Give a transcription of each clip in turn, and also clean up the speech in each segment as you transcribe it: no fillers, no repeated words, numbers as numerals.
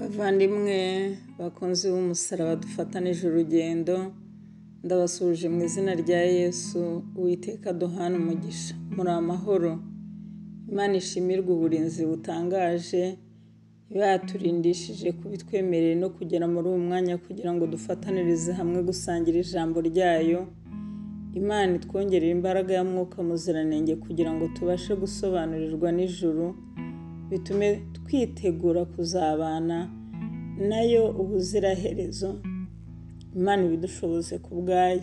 Bavandimwe bakunzi b'umusaraba dufatanije urugendo, ndabasuje mu izina rya Yesu. Uwiteka duhana umugisha, muri amahoro. Imana ishimirwe uburinzi butangaje iba yaturindishije kubitwemerera no kugera muri uyu mwanya kugira ngo dufatanirize hamwe gusangira ijambo ryayo. Imana itwongerera imbaraga ya Mwuka Muziranenge kugira ngo tubashe gusobanurirwa n'ijuru, bitume twitegura kuzabana nayo ubuziraherezo. Imana ibidushoboze ku bwayo.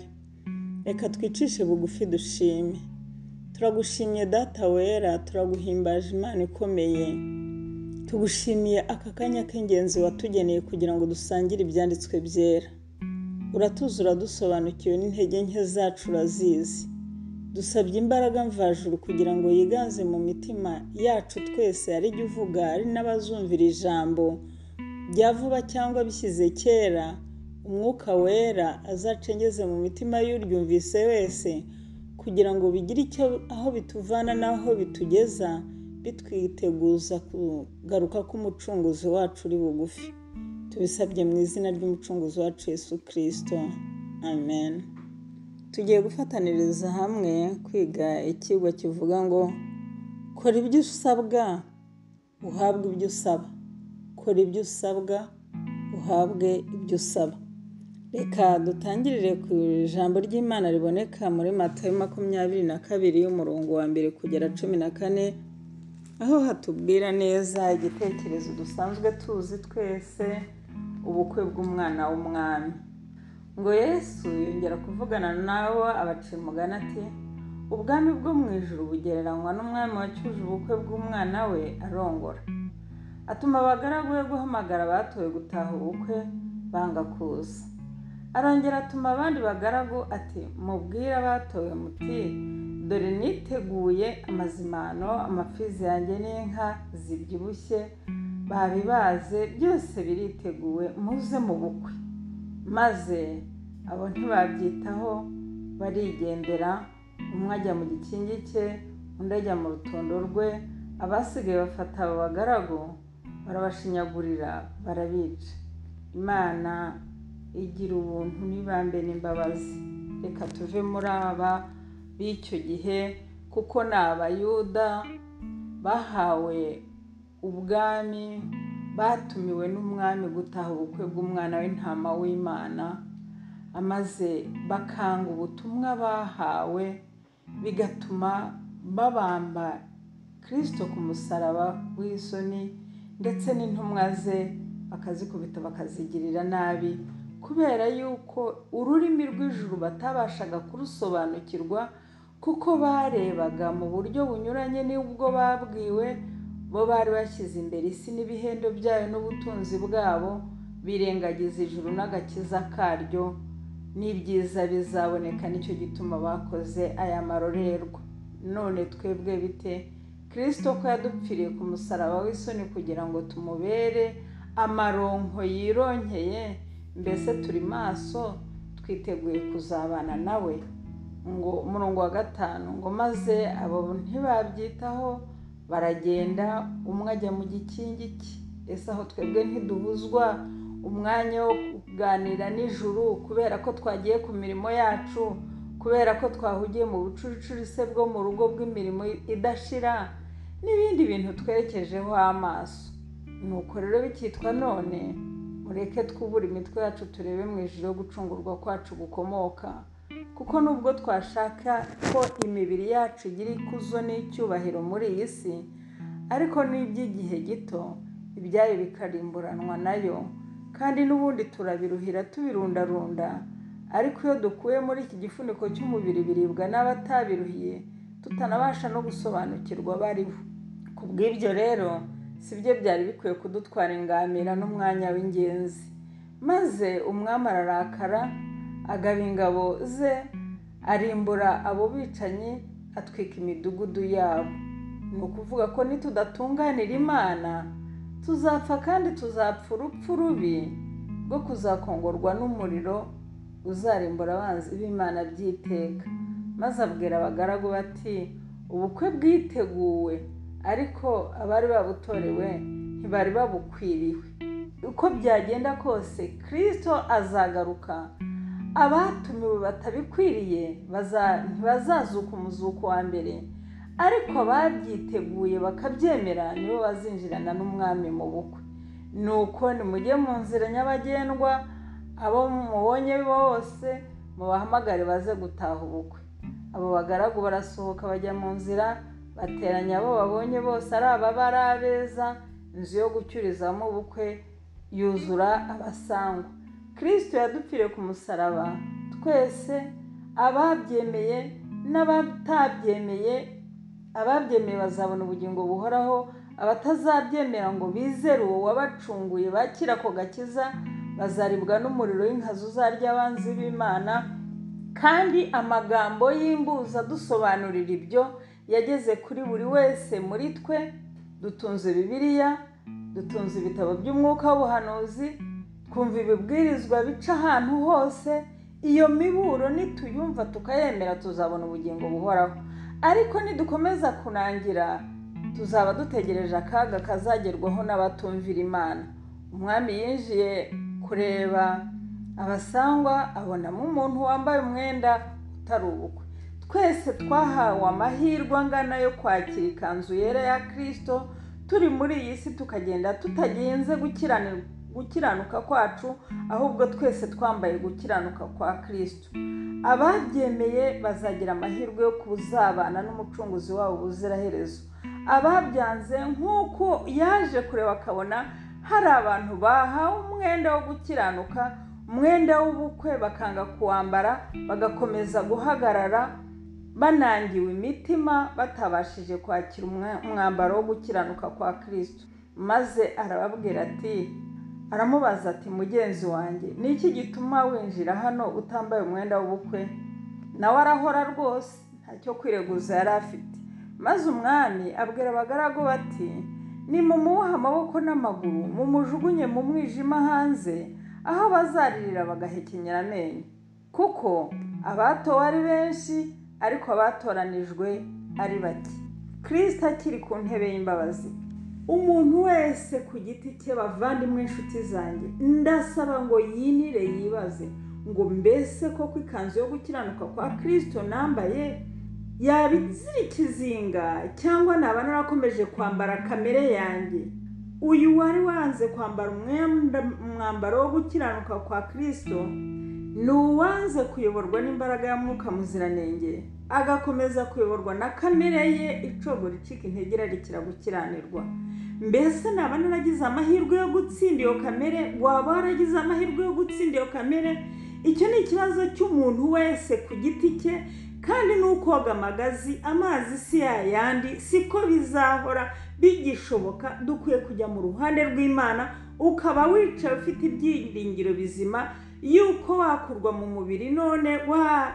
Reka twicishe bugufi dushime. Turagushimye Data wera, turaguhimbaje Imana ikomeye. Tugushimiye aka kanya k'ingenzi watugeneye kugira ngo dusangire ibyanditswe byera. Uratuzi, uradusobanukiwe, n'intege nke zacu urazizi. Dusabye imbaraga mvajuru kugira ngo yiganze mu mitima yacu twese, ari jye uvuga, ari n'abazumvira ijambo bya vuba cyangwa bishyize kera. Umwuka wera azacengeze mu mitima y'uryumvise wese, kugira ngo bigire icyo aho bituvana n'aho bitugeza, bitwiteguza kugaruka k'umucunguzi wacu uri bugufi. Tubisabye mu izina ry'umucunguzi wacu Yesu Kristo, amen. Tugiye gufataniriza hamwe kwiga ikigwa kivuga ngo kora ibyo usabwa uhabwe ibyo usaba. Kora ibyo usabwa uhabwe ibyo usaba. Reka dutangirire ku ijambo ry'Imana riboneka muri Matayo 22 umurongo wa 1 kugera 14, aho hatubwira neza igitekerezo dusanzwe tuzi twese, ubukwe bw'umwana w'umwami. Ngo Yesu yongera kuvugana nabo abacira umugani ati, ubwami bwo mu ijuru bugereranywa n'umwami wacyuje ubukwe bw'umwana we arongora. Atuma abagaragu be guhamagara abatowe gutaha ubukwe, banga kuza. Arongera atuma abandi bagaragu ati, mubwire abatowe muti, dore niteguye amazimano, amapfizi yanjye n'inka zibyibushye babibaze, byose biriteguwe, muze mu bukwe. Maze abo ntibabyitaho, barigendera, umwe ajya mu gikingi cye, undi ajya mu rutondo rwe. Abasigaye bafata abo bagaragu, barabashinyagurira, barabica. Imana igira ubuntu n'ibambe n'imbabazi. Reka tuve muri aba b'icyo gihe, kuko ni Abayuda bahawe ubwami, batumiwe n'umwami gutaha ubukwe bw'umwana w'intama w'Imana, amaze bakanga ubutumwa bahawe, bigatuma babamba Kristo ku musaraba w'isoni, ndetse n'intumwa ze bakazikubita bakazigirira nabi, kubera yuko ururimi rw'ijuru batabashaga kurusobanukirwa, kuko barebaga mu buryo bunyuranye n'ubwo babwiwe. Bo bari bashyize imbere isi n'ibihendo byayo n'ubutunzi bwabo, birengagiza ijuru n'agakiza karyo n'ibyiza bizaboneka. Nicyo gituma bakoze aya marorerwa. None twebwe bite? Kristo ko yadupfiriye ku musaraba w'isoni kugira ngo tumubere amaronko yironkeye, mbese turi maso, twiteguye kuzabana nawe. Ngo umurongo wa 5 ngo maze abo ntibabyitaho, baragenda, umwe ajya mu gikingi cye. Ese aho twebwe ntiduhuzwa umwanya wo kuganira n'ijuru, kubera ko twagiye ku mirimo yacu, kubera ko twahugiye mu bucurucuruse bwo mu rugo bw'imirimo idashira, n'ibindi bintu twerekejeho amaso. Nuko rero bikitwa none, mureke twubure imitwe yacu turebe mu ijuru yo gucungurwa kwacu gukomoka. Kuko nubwo twashaka ko imibiri yacu igira ikuzo n'icyubahiro muri iyi si, ariko n'iby'igihe gito, ibyayo bikarimburanwa nayo. Kandi n'ubundi turabiruhira tubirundarunda, ariko iyo dukuye muri iki gifuniko cy'umubiri biribwa n'abatabiruhiye, tutanabasha no gusobanukirwa bariho. Ku bw'ibyo rero, si byo byari bikwiye kudutwara ingamira n'umwanya w'ingenzi. Maze umwami ararakara, agaba ingabo ze, arimbura abo bicanyi, atwika imidugudu yabo. Ni ukuvuga ko nitudatunganira Imana, tuzapfa, kandi tuzapfa urupfu rubi rwo kuzakongorwa n'umuriro uzarimbura abanzi b'Imana by'iteka. Maze abwira abagaragu bati, ubukwe bwiteguwe, ariko abari babutorewe ntibari babukwiriwe. uko byagenda kose Kristo azagaruka. Abatumiwe batabikwiriye ntibazazuka umuzuko wa mbere, ariko ababyiteguye bakabyemera nibo bazinjirana n'umwami mu bukwe. Nuko nimujye mu nzira nyabagendwa, abo mubonye bose mubahamagare baze gutaha ubukwe. Abo bagaragu barasohoka bajya mu nzira, bateranya abo babonye bose, ari ababa ari abeza. Inzu yo gucyurizamo ubukwe yuzura abasangwa. Kristo yadupfiriye ku musaraba, twese ababyemeye n'abatabyemeye. Ababyemeye bazabona ubugingo buhoraho, abatazabyemera ngo bizere uwo wabacunguye bakira ako gakiza bazaribwa n'umuriro w'inkazi uzarya abanzi b'Imana. Kandi amagambo y'imbuza dusobanurira ibyo yageze kuri buri wese muri twe. Dutunze Bibiliya, dutunze ibitabo by'umwuka w'ubuhanuzi, twumva ibibwirizwa bica ahantu hose. Iyo miburo nituyumva tukayemera tuzabona ubugingo buhoraho, ariko nidukomeza kunangira tuzaba dutegereje akaga kazagerwaho n'abatumvira Imana. Umwami yinjiye kureba abasangwa, abonamo umuntu wambaye umwenda utari ubukwe. Twese twahawe amahirwe angana yo kwakira ikanzu yera ya Kristo turi muri iyi si, tukagenda tutagenze gukiranuka kwacu, ahubwo twese twambaye gukiranuka kwa Kristo. Ababyemeye bazagira amahirwe yo kuzabana n'umucunguzi wabo ubuziraherezo. Ababyanze nk'uko yaje kureba akabona hari abantu bahawe umwenda wo gukiranuka, umwenda w'ubukwe, bakanga kuwambara, bagakomeza guhagarara banangiwe imitima, batabashije kwakira umwambaro wo gukiranuka kwa Kristo. Maze arababwira ati, aramubaza ati, mugenzi wanjye, ni iki gituma winjira hano utambaye umwenda w'ubukwe? Nawe arahora rwose, ntacyo kwireguza yari afite. Maze umwami abwira abagaragu bati, nimumuhe amaboko n'amaguru, mumujugunye mu mwijima hanze, aho bazaririra bagahekenyera amenyo. Kuko abatowe ari benshi, ariko abatoranijwe ari bake. Kristo akiri ku ntebe y'imbabazi. Umuntu wese ku giti cye, bavandimwe inshuti zanjye, ndasaba ngo yinire yibaze ngo mbese koko ikanzu yo gukiranuka kwa Kristo nambaye yabizira ikizinga, cyangwa naba narakomeje kwambara kamere yanjye? Uyu wari wanze kwambara umwambaro wo gukiranuka kwa Kristo ni uwanze kuyoborwa n'imbaraga ya Mwuka Muziranenge, agakomeza kuyoborwa na kamere ye icogora icika intege irarikira gukiranirwa. Mbese naba naragize amahirwe yo gutsinda iyo kamere? Waba waragize amahirwe yo gutsinda iyo kamere? Icyo ni ikibazo cy'umuntu wese ku giti cye, kandi nukoga amagazi amazi si yayandi, siko bizahora bigishoboka. Dukwiye kujya mu ruhande rw'Imana, ukaba wicaye ufite ibyiringiro bizima yuko wakurwa mu mubiri, none wa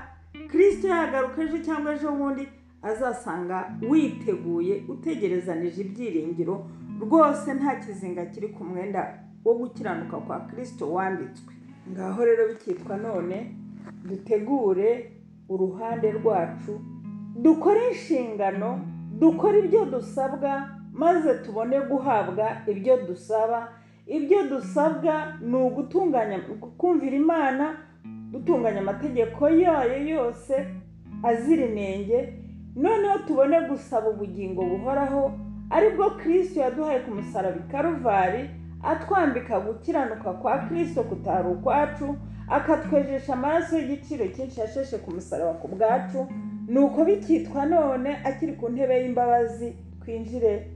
Kristo yagaruka ejo cyangwa ejo bundi azasanga witeguye, utegerezanije ibyiringiro rwose, nta kizinga kiri ku mwenda wo gukiranuka kwa Kristo wambitswe. Ngaho rero bikitwa none dutegure uruhande rwacu, dukore inshingano, dukore ibyo dusabwa, maze tubone guhabwa ibyo dusaba. Ibyo dusabwa ni ugutunganya, kumvira Imana, dutunganya amategeko yayo yose azira inenge, noneho tubone gusaba ubugingo buhoraho, aribwo Kristo yaduhaye ku musaraba i Karuvari, atwambika gukiranuka kwa Kristo kutari ukwacu, akatwejesha amaraso y'igiciro cyinshi yasheshe ku musaraba ku bwacu. Nuko bikitwa none akiri ku ntebe y'imbabazi, twinjire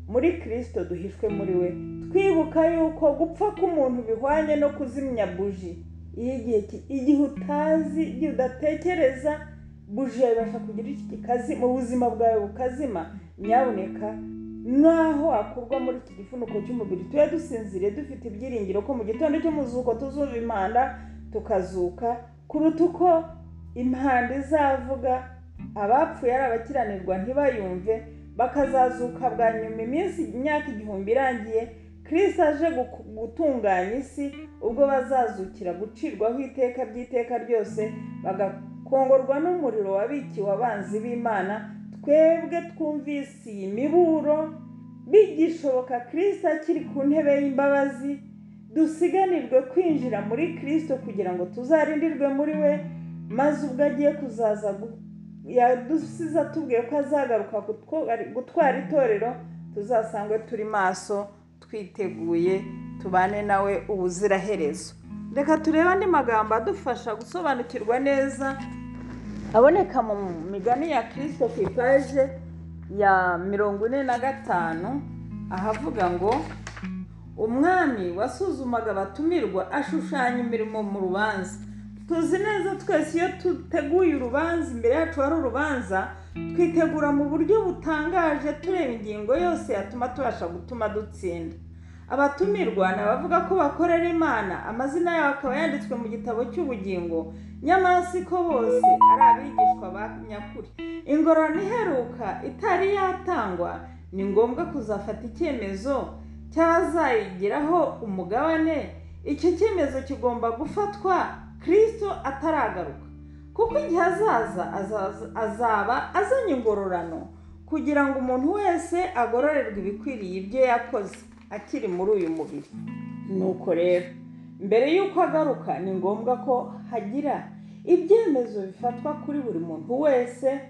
muri Kristo, duhishwe muri we, twibuka yuko gupfa k'umuntu bihwanye no kuzimya buji. Igihe utazi, igihe udatekereza, buji ibasha kugira iki kazi mu buzima bwawe bukazima. Nyaboneka naho wakurwa muri iki gifuniko cy'umubiri, tuye dusinzire dufite ibyiringiro ko mu gitondo cy'umuzuko tuzumva impanda tukazuka, kuruta uko impanda izavuga abapfuye ari abakiranirwa ntibayumve, bakazazuka bwa nyuma imyaka 1000 irangiye, Kristo aje gutunganya isi, ubwo bazazukira gucirwaho iteka by'iteka ryose, bagakongorwa n'umuriro wabikiwe abanzi b'Imana. Twebwe twumvise iyi miburo bigishoboka Kristo akiri ku ntebe y'imbabazi, dusiganirwe kwinjira muri Kristo kugira ngo tuzarindirwe muri we, maze ubwo agiye kuzaza yadusize atubwiye ko azagaruka gutwara itorero, tuzasangwe turi maso twiteguye tubane nawe ubuziraherezo. Reka turebe andi magambo adufasha gusobanukirwa neza aboneka mu migani ya Kristo ku ipaje ya 45, ahavuga ngo umwami wasuzumaga abatumirwa ashushanya imirimo mu rubanza. Tuzi neza twese iyo tuteguye urubanza, imbere yacu hari urubanza, twitegura mu buryo butangaje tureba ingingo yose yatuma tubasha gutuma dutsinda. Abatumirwa ni abavuga ko bakorera Imana, amazina yabo akaba yanditswe mu gitabo cy'ubugingo, nyamara siko bose ari abigishwa ba nyakuri. Ingororano iheruka itari yatangwa, ni ngombwa kuzafata icyemezo cy'abazayigiraho umugabane. Icyo cyemezo kigomba gufatwa Kristo ataragaruka, kuko igihe azaba azanye ingororano kugira ngo umuntu wese agororerwe ibikwiriye ibyo yakoze akiri muri uyu mubiri. Nuko rero mbere y'uko agaruka ni ngombwa ko hagira ibyemezo bifatwa kuri buri muntu wese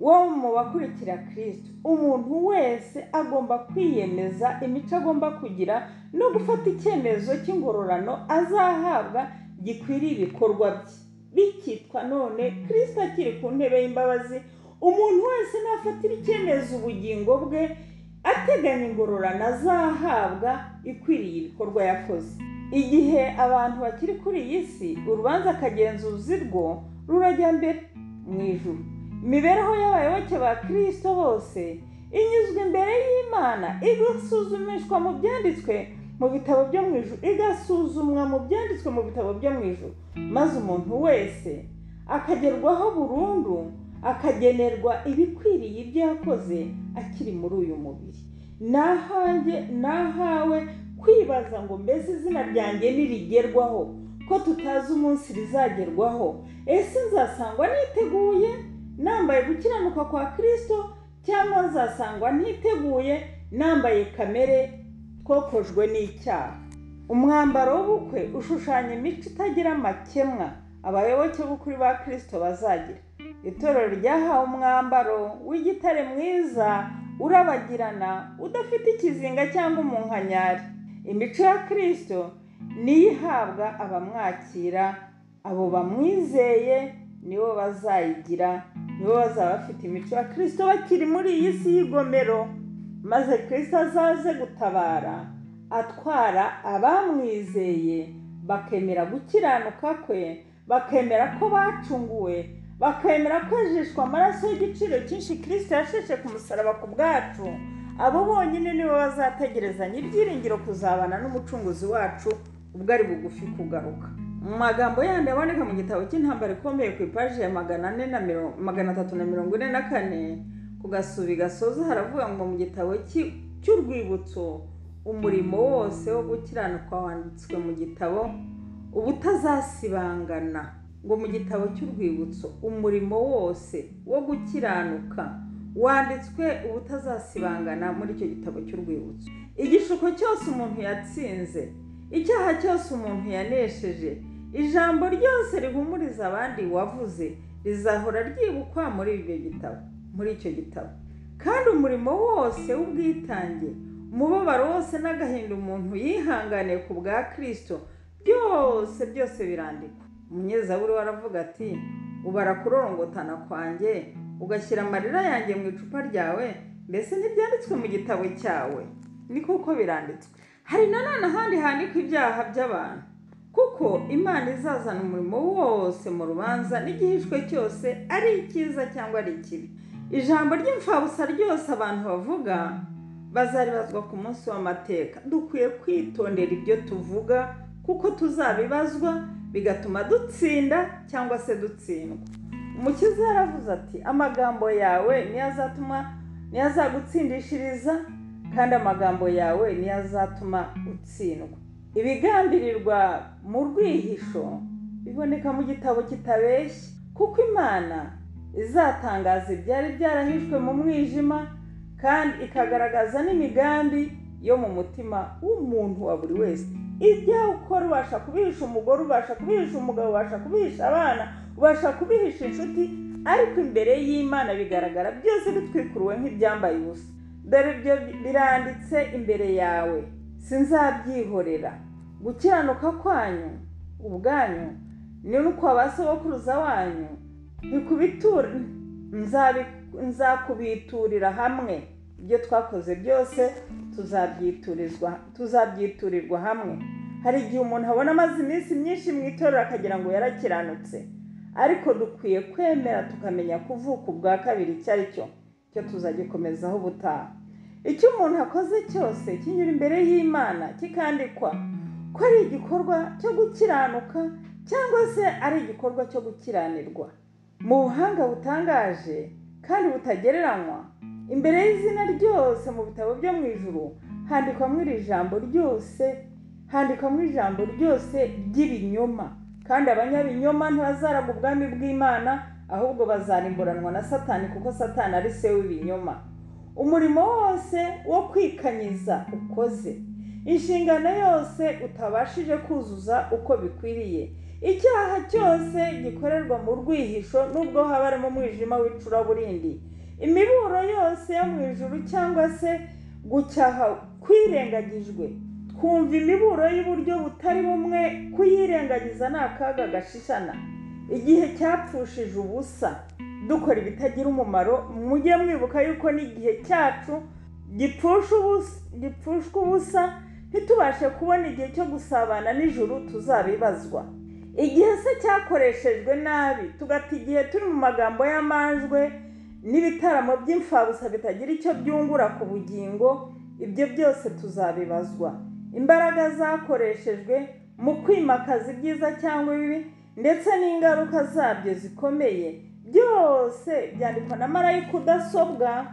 wo mu bakurikira Kristo. Umuntu wese agomba kwiyemeza imico agomba kugira no gufata icyemezo cy'ingororano azahabwa gikwiriye ibikorwa bye. Bikitwa none Kristo akiri ku ntebe y'imbabazi, umuntu wese nafatira icyemezo ubugingo bwe ateganya ingororano azahabwa ikwiriye ibikorwa yakoze. Igihe abantu bakiri kuri iyi si, urubanza akagenzuzi rwo rurajya mbere mu ijuru. Imibereho y'abayoboke ba Kristo bose inyuzwa imbere y'Imana, igasuzumishwa mu byanditswe mu bitabo byo mu ijuru, igasuzumwa mu byanditswe mu bitabo byo mu ijuru, maze umuntu wese akagerwaho burundu, akagenerwa ibikwiriye ibyo yakoze akiri muri uyu mubiri. Nahawe kwibaza ngo mbese izina ryanjye nirigerwaho, ko tutazi umunsi rizagerwaho. Ese nzasangwa niteguye nambaye gukiranuka kwa Kristo, cyangwa nzasangwa ntiteguye nambaye kamere twokojwe n'icyaha? Umwambaro w'ubukwe ushushanya imico itagira amakemwa abayoboke b'ukuri ba Kristo bazagira. Itorero ryahawe umwambaro w'igitare mwiza urabagirana, udafite ikizinga cyangwa umunkanyari. Imico ya Kristo niyo ihabwa abamwakira, abo bamwizeye nibo bazayigira, nibo bazaba bafite imico ya Kristo bakiri muri iyi si y'igomero, maze Kristo azaze gutabara atwara abamwizeye bakemera gukiranuka kwe, bakemera ko bacunguwe, bakemera kwejeshwa amaraso y'igiciro cyinshi Kristo yasheshe ku musaraba ku bwacu. Abo bonyine nibo bazategerezanya ibyiringiro kuzabana n'umucunguzi wacu ubwo ari bugufi kugaruka. Mu magambo yandi aboneka mu gitabo cy'intambara ikomeye ku ipaji ya 344 ku gasubi gasoza haravuga ngo mu gitabo cy'urwibutso umurimo wose wo gukiranuka wanditswe mu gitabo ubutazasibangana. Ngo mu gitabo cy'urwibutso umurimo wose wo gukiranuka wanditswe ubutazasibangana muri icyo gitabo cy'urwibutso. Igishuko cyose umuntu yatsinze, icyaha cyose umuntu yanesheje, ijambo ryose rihumuriza abandi wavuze rizahora ryibukwa muri icyo gitabo. Kandi umurimo wose w'ubwitange, umubabaro wose n'agahinda umuntu yihanganiye ku bwa Kristo, byose birandikwa. Umunyezaburi waravuga ati, ubara kurorongotana kwanjye, ugashyira amarira yanjye mu icupa ryawe, mbese ntibyanditswe mu gitabo cyawe? Ni kuko biranditswe. Hari nanone ahandi handikwa ibyaha by'abantu, kuko Imana izazana umurimo wose mu rubanza n'igihishwe cyose, ari icyiza cyangwa ari ikibi. Ijambo ry'imfabusa ryose abantu bavuga bazaribazwa ku munsi w'amateka. Dukwiye kwitondera ibyo tuvuga, kuko tuzabibazwa, bigatuma dutsinda cyangwa se dutsindwa. Umukiza yaravuze ati, amagambo yawe niyo azagutsindishiriza, kandi amagambo yawe niyo azatuma utsindwa. Ibigambirirwa mu rwihisho biboneka mu gitabo kitabeshya, kuko Imana izatangaza ibyari byarahishwe mu mwijima, kandi ikagaragaza n'imigambi yo mu mutima w'umuntu wa buri wese. ibyo ukora ubasha kubihisha umugore, ubasha kubihisha umugabo, ubasha kubihisha abana, ubasha kubihisha inshuti, ariko imbere y'Imana bigaragara byose bitwikuruwe nk'ibyambaye ubusa. Dore ibyo biranditse imbere yawe, sinzabyihorera. Gukiranuka kwanyu ubwanyu ni n'uko abasogokuruza wanyu nzakubiturira hamwe. Ibyo twakoze byose tuzabyiturirwa hamwe. Hari igihe umuntu abona amaze iminsi myinshi mu itorero akagira ngo yarakiranutse, ariko dukwiye kwemera tukamenya kuvuka ubwa kabiri icyo ari cyo tuzagikomezaho ubutaha. Icyo umuntu akoze cyose kinyura imbere y'Imana kikandikwa ko ari igikorwa cyo gukiranuka cyangwa se ari igikorwa cyo gukiranirwa. Mu buhanga butangaje kandi butagereranywa, imbere y'izina ryose mu bitabo byo mu ijuru handikwamo ijambo ryose ry'ibinyoma, kandi abanyabinyoma ntibazaraga ubwami bw'Imana, ahubwo bazarimburanwa na Satani, kuko Satani ari se w'ibinyoma. Umurimo wose wo kwikanyiza ukoze, inshingano yose utabashije kuzuza uko bikwiriye, icyaha cyose gikorerwa mu rwihisho nubwo haba harimo umwijima w'icuraburindi, imiburo yose yo mu ijuru cyangwa se gucyaha kwirengagijwe, twumva imiburo y'uburyo butari bumwe, kuyirengagiza ni akaga gashishana. Igihe cyapfushije ubusa dukora ibitagira umumaro, mujye mwibuka yuko n'igihe cyacu gipfushwa ubusa ntitubashe kubona igihe cyo gusabana n'ijuru tuzabibazwa. Igihe se cyakoreshejwe nabi tugata igihe turi mu magambo y'amanjwe n'ibitaramo by'imfabusa bitagira icyo byungura ku bugingo, ibyo byose tuzabibazwa. Imbaraga zakoreshejwe mu kwimakaza ibyiza cyangwa ibibi ndetse n'ingaruka zabyo zikomeye, byose byandikwa na marayika udasobwa.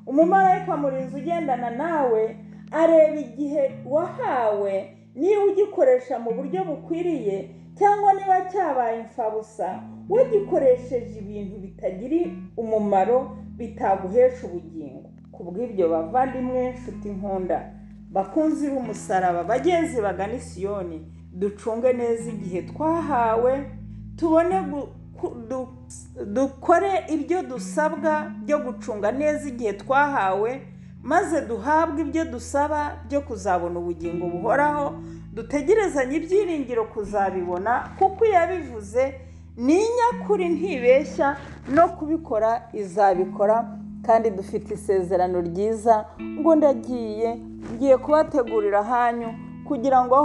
Umumarayika murinzi ugendana nawe areba igihe wahawe, niba ugikoresha mu buryo bukwiriye cyangwa niba cyabaye imfabusa, wagikoresheje ibintu bitagira umumaro bitaguhesha ubugingo. Kubw'ibyo bavandimwe, nshuti nkunda, bakunzi b'umusaraba, bagenzi bagana i Siyoni, ducunge neza igihe twahawe, tubone dukore ibyo dusabwa byo gucunga neza igihe twahawe, maze duhabwe ibyo dusaba byo kuzabona ubugingo buhoraho. Dutegerezanye ibyiringiro kuzabibona, kuko yabivuze ni inyakuri ntibeshya, no kubikora izabikora. Kandi dufite isezerano ryiza ngo ngiye kubategurira hanyu, kugira ngo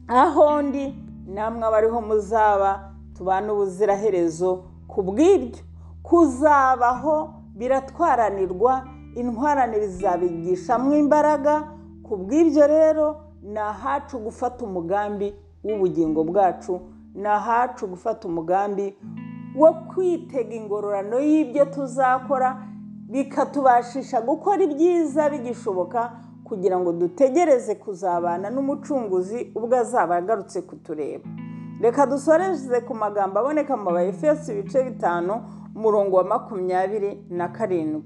aho ndi namwe abariho muzaba, tubane ubuziraherezo. Kubw'ibyo kuzabaho biratwaranirwa, intwarane bizabigishamo imbaraga. Kubw'ibyo rero ni ahacu gufata umugambi w'ubugingo bwacu, ni ahacu gufata umugambi wo kwitega ingororano y'ibyo tuzakora, bikatubashisha gukora ibyiza bigishoboka, kugira ngo dutegereze kuzabana n'umucunguzi ubwo azaba agarutse kutureba. Reka dusoreze ku magambo aboneka mu Efeso ibice 5 umurongo wa 27.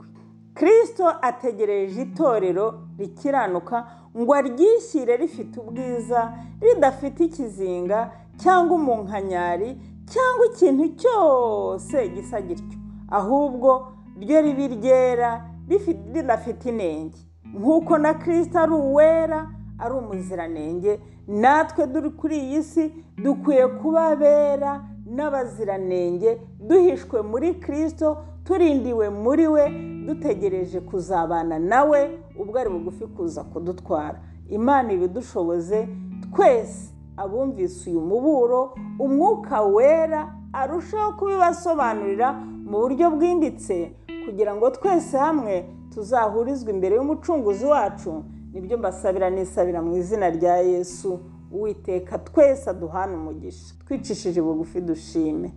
Kristo ategereje itorero rikiranuka ngo aryishyire rifite ubwiza, ridafite ikizinga cyangwa umunkanyari cyangwa ikintu cyose gisa gityo, ahubwo ryo ribi ryera ridafite inenge. Nk'uko na Kristo ari uwera, ari umuziranenge, natwe duri kuri iyi si dukwiye kuba bera n'abaziranenge, duhishwe muri Kristo, turindiwe muri we, dutegereje kuzabana nawe ubwo ari bugufi kuza kudutwara. Imana ibidushoboze twese abumvise uyu muburo, umwuka wera arushaho kubibasobanurira mu buryo bwimbitse, kugira ngo twese hamwe tuzahurizwe imbere y'umucunguzi wacu. Nibyo mbasabira nisabira mu izina rya Yesu. Uwiteka twese aduhana umugisha. Twicishije bugufi dushime.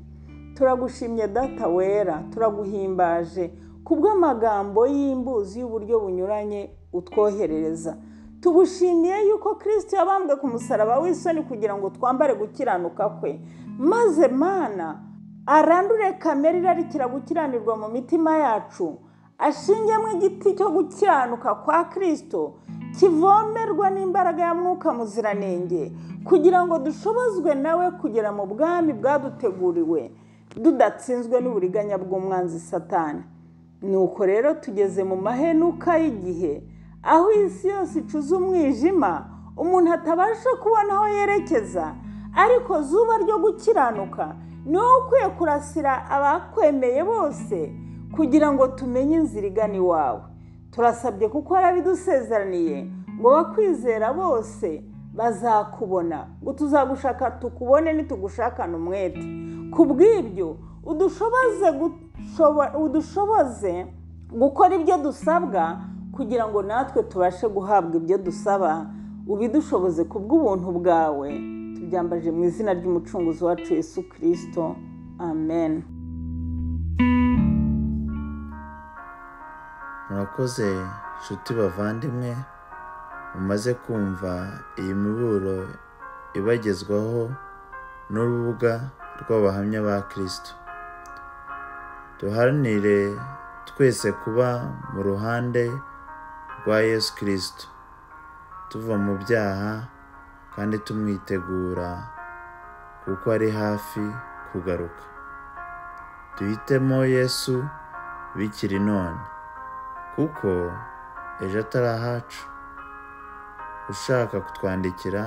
Turagushimye Data wera, turaguhimbaje kubw'amagambo y'imbuzi y'uburyo bunyuranye utwoherereza. Tugushimiye yuko Kristo yabambwe ku musaraba w'isoni kugira ngo twambare gukiranuka kwe, maze Mana arandure kamere irarikira gukiranirwa mu mitima yacu, ashingemo igiti cyo gukiranuka kwa Kristo kivomerwa n'imbaraga ya Mwuka Muziranenge kugira ngo dushobozwe nawe kugera mu bwami bwaduteguriwe tudatsinzwe n'uburiganya bw'umwanzi Satani. Nuko rero tugeze mu mahenuka y'igihe aho isi yose icuza umwijima, umuntu atabasha kubona aho yerekeza, ariko zuba ryo gukiranuka ni wowe ukwiye kurasira abakwemeye bose kugira ngo tumenye inzira igana iwawe. Turasabye kuko warabidusezeraniye ngo bakwizera bose bazakubona, ngo tuzagushaka tukubone nitugushakana umwete. Kubw'ibyo udushoboze gukora ibyo dusabwa kugira ngo natwe tubashe guhabwa ibyo dusaba. Ubidushoboze kubw'ubuntu bwawe, tubyambaje mu izina ry'umucunguzi wacu Yesu Kristo. Amen. Murakoze nshuti bavandimwe, mumaze kumva iyi miburo ibagezwaho n'urubuga rw'abahamya ba Kristo. Duharanire twese kuba mu ruhande rwa Yesu Kristo, tuva mu byaha kandi tumwitegura kuko ari hafi kugaruka. Duhitemo Yesu bikiri none, kuko ejo atari ahacu. Ushaka kutwandikira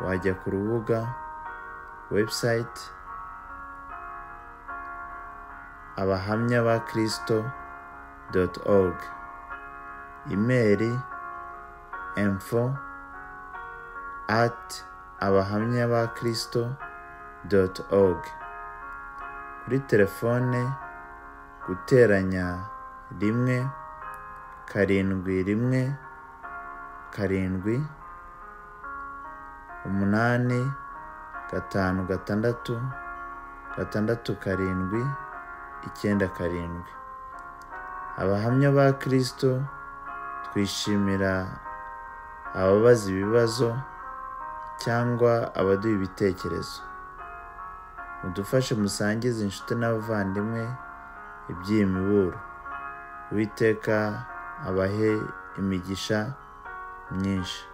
wajya ku rubuga website abahamyabakristo.org, email info@abahamyabakristo.org, kuri telefone guteranya 1 7 7 8 5 6 6 7 9 7. Abahamya ba Kristo twishimira ababaza ibibazo cyangwa abaduha ibitekerezo. Mudufashe musangize inshuti n'abavandimwe iby'iyi miburo. Uwiteka abahe imigisha myinshi.